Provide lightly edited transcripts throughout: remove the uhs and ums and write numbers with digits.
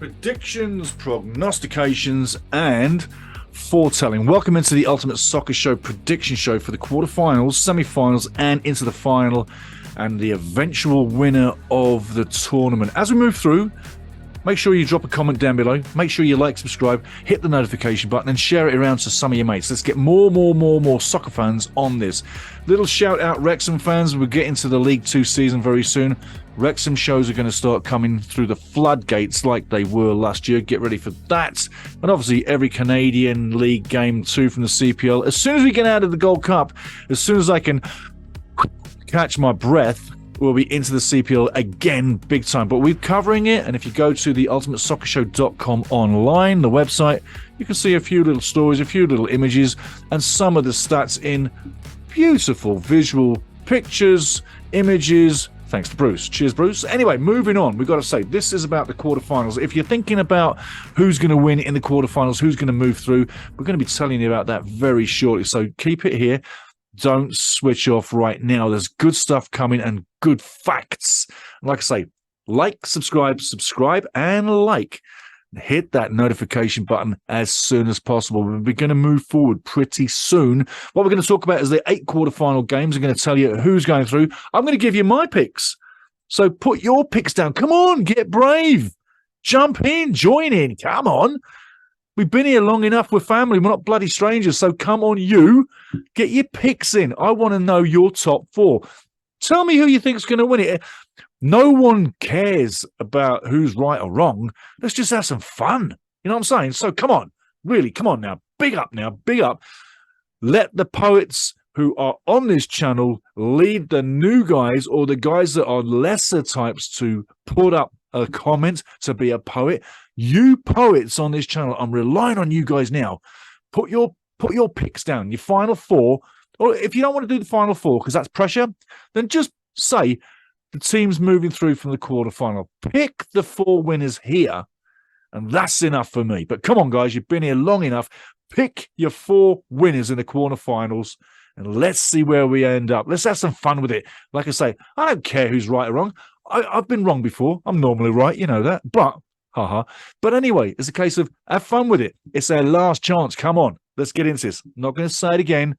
predictions, prognostications, and foretelling. Welcome into the Ultimate Soccer Show prediction show for the quarterfinals, semi-finals, and into the final, and the eventual winner of the tournament. As we move through, make sure you drop a comment down below. Make sure you like, subscribe, hit the notification button, and share it around to some of your mates. Let's get more soccer fans on this. Little shout out, Wrexham fans. We'll get into the League Two season very soon. Wrexham shows are going to start coming through the floodgates like they were last year. Get ready for that. And obviously, every Canadian League game too from the CPL. As soon as we get out of the Gold Cup, as soon as I can catch my breath, we'll be into the CPL again big time. But we're covering it, and if you go to the ultimatesoccershow.com online, the website, you can see a few little stories, a few little images, and some of the stats in beautiful visual pictures, images. Thanks to Bruce. Cheers, Bruce. Anyway, moving on. We've got to say, this is about the quarterfinals. If you're thinking about who's going to win in the quarterfinals, who's going to move through, we're going to be telling you about that very shortly. So keep it here. Don't switch off right now. There's good stuff coming and good facts. Like I say, like, subscribe, and like. Hit that notification button as soon as possible. We're going to move forward pretty soon. What we're going to talk about is the 8 quarterfinal games. I'm going to tell you who's going through. I'm going to give you my picks. So put your picks down. Come on, get brave. Jump in, join in. Come on. We've been here long enough. We're family. We're not bloody strangers. So come on, you. Get your picks in. I want to know your top 4. Tell me who you think is going to win it. No one cares about who's right or wrong. Let's just have some fun. You know what I'm saying? So come on. Really, come on now. Big up now. Big up. Let the poets who are on this channel lead the new guys or the guys that are lesser types to put up a comment to be a poet. You poets on this channel, I'm relying on you guys now. Put your picks down, your final 4. Or if you don't want to do the final 4 because that's pressure, then just say the team's moving through from the quarterfinal. Pick the 4 winners here, and that's enough for me. But come on, guys, you've been here long enough. Pick your 4 winners in the quarterfinals, and let's see where we end up. Let's have some fun with it. Like I say, I don't care who's right or wrong. I've been wrong before. I'm normally right, you know that. But, But anyway, it's a case of have fun with it. It's our last chance. Come on, let's get into this. I'm not going to say it again.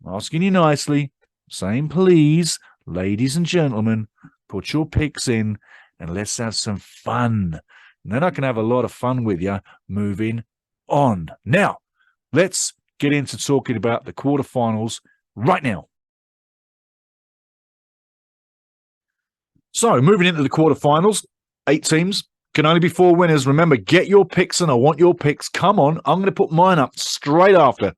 I'm asking you nicely. Saying please, ladies and gentlemen, put your picks in and let's have some fun. And then I can have a lot of fun with you moving on. Now, let's get into talking about the quarterfinals right now. So, moving into the quarterfinals, 8 teams, can only be 4 winners. Remember, get your picks, and I want your picks. Come on, I'm going to put mine up straight after.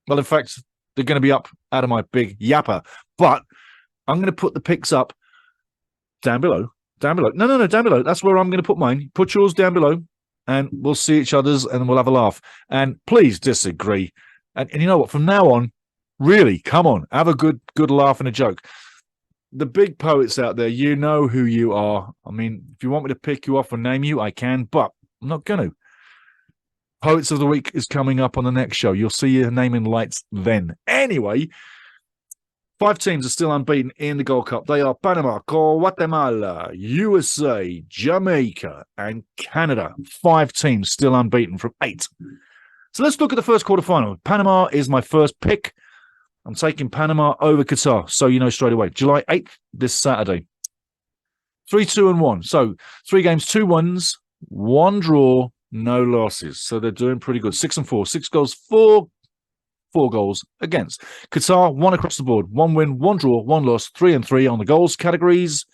Well, in fact, they're going to be up out of my big yapper. But I'm going to put the picks up down below. Down below. No, down below. That's where I'm going to put mine. Put yours down below, and we'll see each other's, and we'll have a laugh. And please disagree. And you know what? From now on, really, come on, have a good laugh and a joke. The big poets out there, you know who you are. I mean, if you want me to pick you off and name you, I can, but I'm not going to. Poets of the Week is coming up on the next show. You'll see your name in lights then. Anyway, 5 teams are still unbeaten in the Gold Cup. They are Panama, Guatemala, USA, Jamaica, and Canada. 5 teams still unbeaten from 8. So let's look at the first quarterfinal. Panama is my first pick. I'm taking Panama over Qatar, so you know straight away. July 8th, this Saturday. 3-2-1. So 3 games, 2 wins, 1 draw, no losses. So they're doing pretty good. 6-4, 6 goals, 4 goals against. Qatar, 1 across the board. 1 win, 1 draw, 1 loss, 3-3 on the goals categories.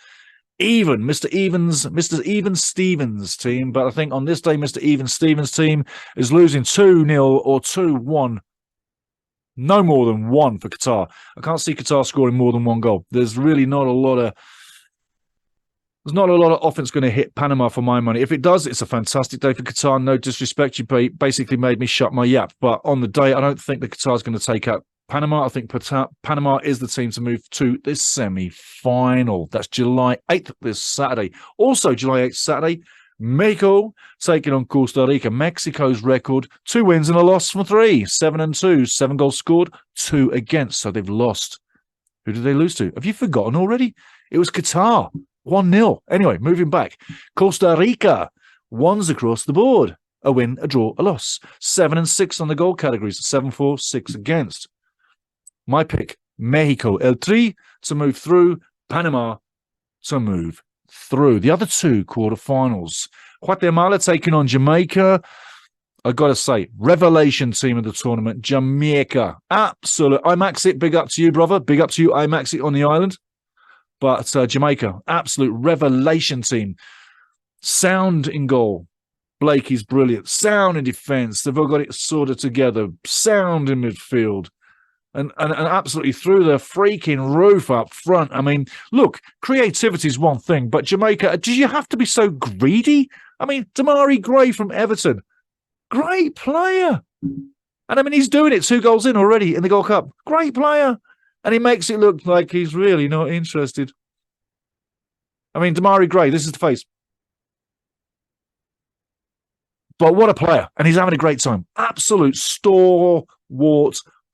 Even, Mr. Even Stevens team. But I think on this day, Mr. Even Stevens team is losing 2-0 or 2-1. No more than 1 for Qatar. I can't see Qatar scoring more than 1 goal. There's really not a lot of offense going to hit Panama for my money. If it does, it's a fantastic day for Qatar. No disrespect, you basically made me shut my yap. But on the day, I don't think that Qatar is going to take out Panama. I think Panama is the team to move to this semi-final. That's July 8th, this Saturday. Also, July 8th, Saturday, Mexico taking on Costa Rica. Mexico's record, 2 wins and a loss from 3. 7-2, 7 goals scored, 2 against. So they've lost. Who did they lose to? Have you forgotten already? It was Qatar, 1-0. Anyway, moving back. Costa Rica ones across the board. A win, a draw, a loss. 7 and 6 on the goal categories. 7-4, 6 against. My pick, Mexico, El Tri to move through, Panama to move through. The other two quarterfinals. Guatemala taking on Jamaica. I got to say, revelation team of the tournament, Jamaica. Absolute. IMAXit, big up to you, brother. Big up to you, IMAXit on the island. But Jamaica, absolute revelation team. Sound in goal. Blakey's brilliant. Sound in defence. They've all got it sort of together. Sound in midfield. And absolutely through the freaking roof up front. I mean, look, creativity is one thing, but Jamaica, did you have to be so greedy? I mean, Demarai Gray from Everton, great player. And I mean, he's doing it 2 goals in already in the Gold Cup. Great player. And he makes it look like he's really not interested. I mean, Demarai Gray, this is the face. But what a player. And he's having a great time. Absolute stalwart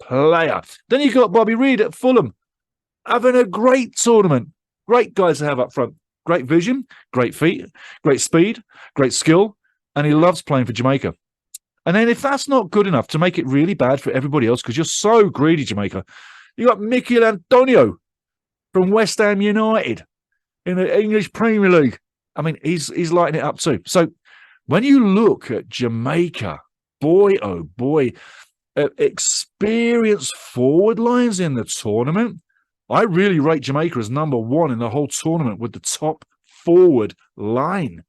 player. Then you've got Bobby Reid at Fulham, having a great tournament. Great guys to have up front. Great vision, great feet, great speed, great skill, and he loves playing for Jamaica. And then if that's not good enough to make it really bad for everybody else, because you're so greedy, Jamaica, you got Mikel Antonio from West Ham United in the English Premier League. I mean, he's lighting it up too. So when you look at Jamaica, boy, oh boy, experienced forward lines in the tournament. I really rate Jamaica as number 1 in the whole tournament with the top forward line.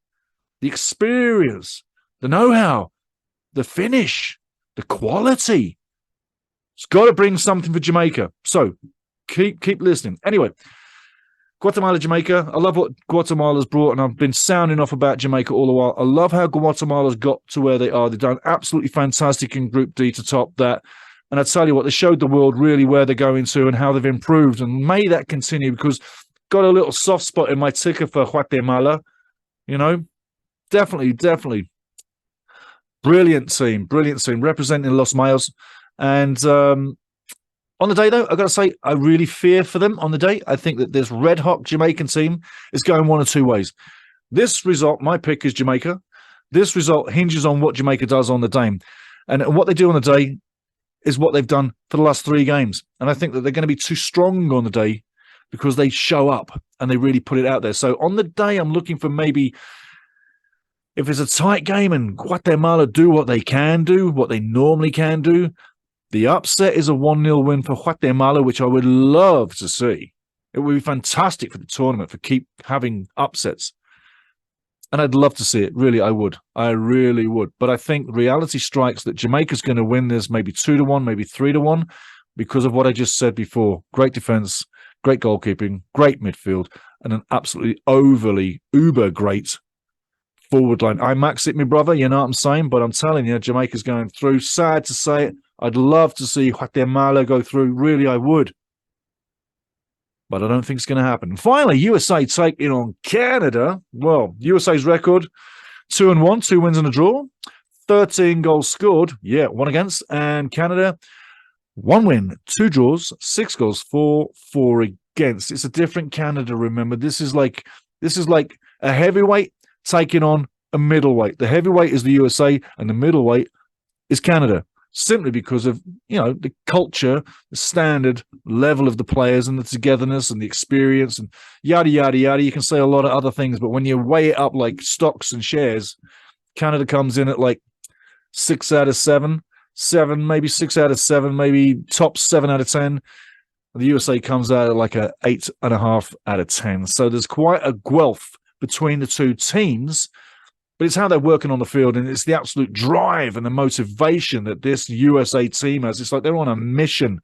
The experience, the know-how, the finish, the quality. It's got to bring something for Jamaica. So keep listening. Anyway, Guatemala, Jamaica. I love what Guatemala's brought, and I've been sounding off about Jamaica all the while. I love how Guatemala's got to where they are. They've done absolutely fantastic in Group D to top that. And I tell you what, they showed the world really where they're going to and how they've improved. And may that continue, because got a little soft spot in my ticker for Guatemala. You know, definitely. Brilliant team, representing Los Mayos. And on the day, though, I've got to say, I really fear for them on the day. I think that this red-hot Jamaican team is going one of 2 ways. This result, my pick is Jamaica. This result hinges on what Jamaica does on the day. And what they do on the day is what they've done for the last 3 games. And I think that they're going to be too strong on the day because they show up and they really put it out there. So on the day, I'm looking for maybe, if it's a tight game and Guatemala do what they can do, what they normally can do, the upset is a 1-0 win for Guatemala, which I would love to see. It would be fantastic for the tournament for keep having upsets. And I'd love to see it. Really, I would. I really would. But I think reality strikes that Jamaica's going to win this maybe 2-1, maybe 3-1 because of what I just said before. Great defense, great goalkeeping, great midfield, and an absolutely overly uber great forward line. I max it, my brother, you know what I'm saying? But I'm telling you, Jamaica's going through. Sad to say it. I'd love to see Guatemala go through. Really, I would. But I don't think it's going to happen. And finally, USA taking on Canada. Well, USA's record, 2-1, 2 wins and a draw. 13 goals scored. Yeah, 1 against. And Canada, 1 win, 2 draws, 6 goals, 4 against. It's a different Canada, remember. This is like a heavyweight taking on a middleweight. The heavyweight is the USA and the middleweight is Canada, simply because of, you know, the culture, the standard level of the players and the togetherness and the experience and yada, yada, yada. You can say a lot of other things, but when you weigh it up like stocks and shares, Canada comes in at like 6 out of 7, maybe 6 out of 7, maybe top 7 out of 10. The USA comes out at like a 8.5 out of 10. So there's quite a gulf between the two teams, but it's how they're working on the field, and it's the absolute drive and the motivation that this USA team has. It's like they're on a mission.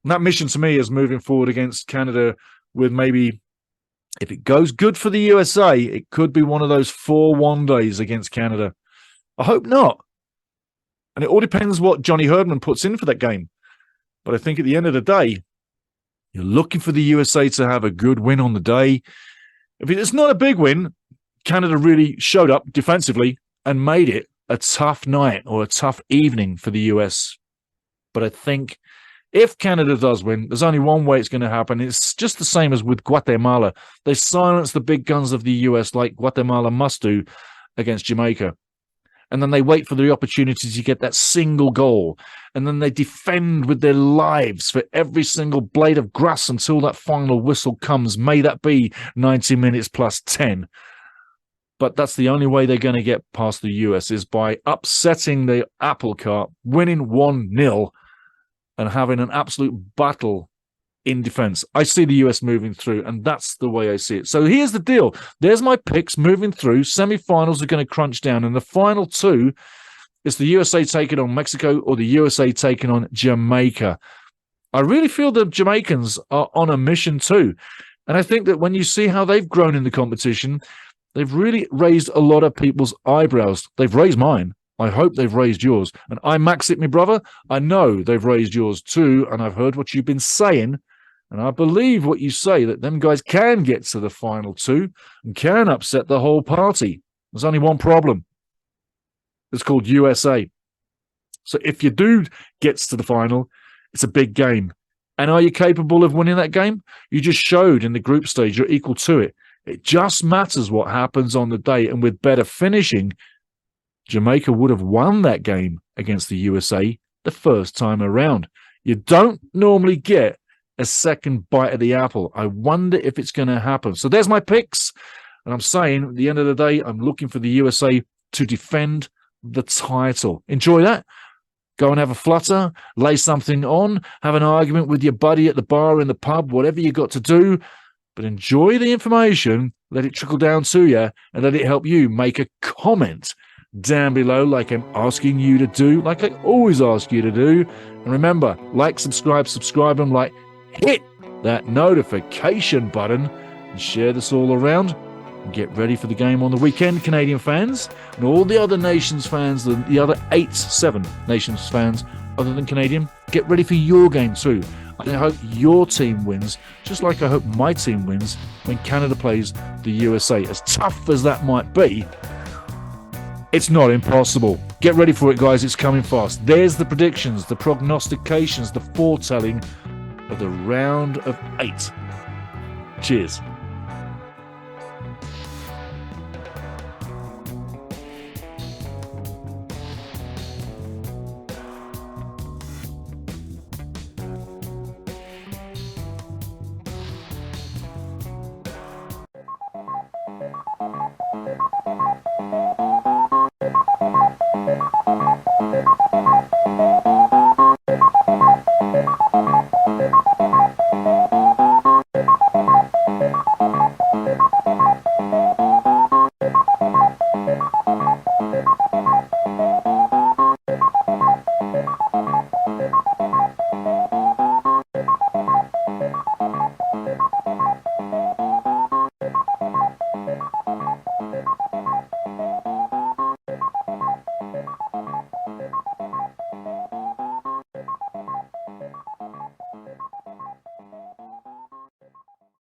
And that mission to me is moving forward against Canada with maybe, if it goes good for the USA, it could be one of those 4-1 days against Canada. I hope not. And it all depends what Johnny Herdman puts in for that game. But I think at the end of the day, you're looking for the USA to have a good win on the day. If it's not a big win, Canada really showed up defensively and made it a tough night or a tough evening for the US. But I think if Canada does win, there's only one way it's going to happen. It's just the same as with Guatemala. They silence the big guns of the US like Guatemala must do, against Jamaica. And then they wait for the opportunity to get that single goal. And then they defend with their lives for every single blade of grass until that final whistle comes. May that be 90 minutes plus 10. But that's the only way they're going to get past the US is by upsetting the apple cart, winning 1-0, and having an absolute battle in defense. I see the US moving through, and that's the way I see it. So here's the deal. There's my picks moving through. Semi-finals are going to crunch down, and the final two is the USA taking on Mexico or the USA taking on Jamaica. I really feel the Jamaicans are on a mission too. And I think that when you see how they've grown in the competition, they've really raised a lot of people's eyebrows. They've raised mine. I hope they've raised yours. And I max it, my brother. I know they've raised yours too, and I've heard what you've been saying. And I believe what you say, that them guys can get to the final two and can upset the whole party. There's only one problem. It's called USA. So if your dude gets to the final, it's a big game. And are you capable of winning that game? You just showed in the group stage you're equal to it. It just matters what happens on the day. And with better finishing, Jamaica would have won that game against the USA the first time around. You don't normally get a second bite of the apple. I wonder if it's going to happen. So there's my picks. And I'm saying at the end of the day, I'm looking for the USA to defend the title. Enjoy that. Go and have a flutter, lay something on, have an argument with your buddy at the bar in the pub, whatever you got to do. But enjoy the information, let it trickle down to you, and let it help you make a comment down below like I'm asking you to do, like I always ask you to do. And remember, like, subscribe, and like. Hit that notification button and share this all around. And get ready for the game on the weekend, Canadian fans, and all the other nations fans, the other 7 nations fans other than Canadian. Get ready for your game too. I hope your team wins, just like I hope my team wins when Canada plays the USA. As tough as that might be, it's not impossible. Get ready for it, guys. It's coming fast. There's the predictions, the prognostications, the foretelling of the round of 8. Cheers.